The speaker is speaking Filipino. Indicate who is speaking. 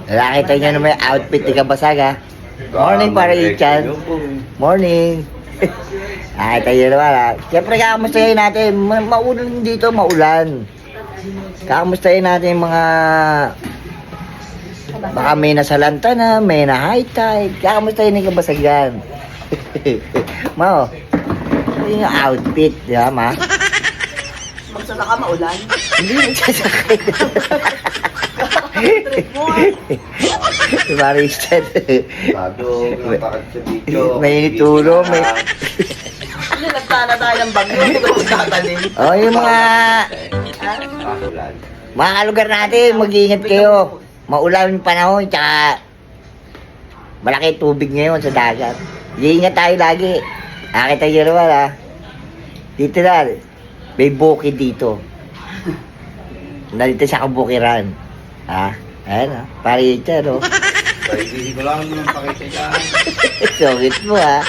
Speaker 1: Nakita niyo na may outfit ni Kabasag ha. Morning para Ichan. Morning. Ay, tayo naman ha. Siyempre kakamustahin natin. Maulan dito, maulan. Kakamustahin natin yung mga... Baka may nasalanta na, may na high tide. Kakamustahin ni Kabasag yan. Mao. Ito yung outfit, di ba ma?
Speaker 2: Magsasaka ka maulan.
Speaker 1: Hindi nagsasakay.
Speaker 2: Trip mo.
Speaker 1: Si Maristan.
Speaker 3: Bago, napakad sa video.
Speaker 1: May ituro, may...
Speaker 2: Hindi, nagtana tayo ng bagyo. Hindi ko tatanim.
Speaker 1: Oh, yung mga...
Speaker 3: Pakulan.
Speaker 1: Mga kalugar natin, mag-iingat kayo. Maulan yung panahon, tsaka... Malaki tubig ngayon sa dagat. Iingat tayo lagi. Nakita nyo naman ha. Dito na, may bukid dito. Nandito sa kabukiran. Ha? Ayan ha. Pari ito, no?
Speaker 3: Hindi ko lang naman pakita dyan.
Speaker 1: Sungit mo ha.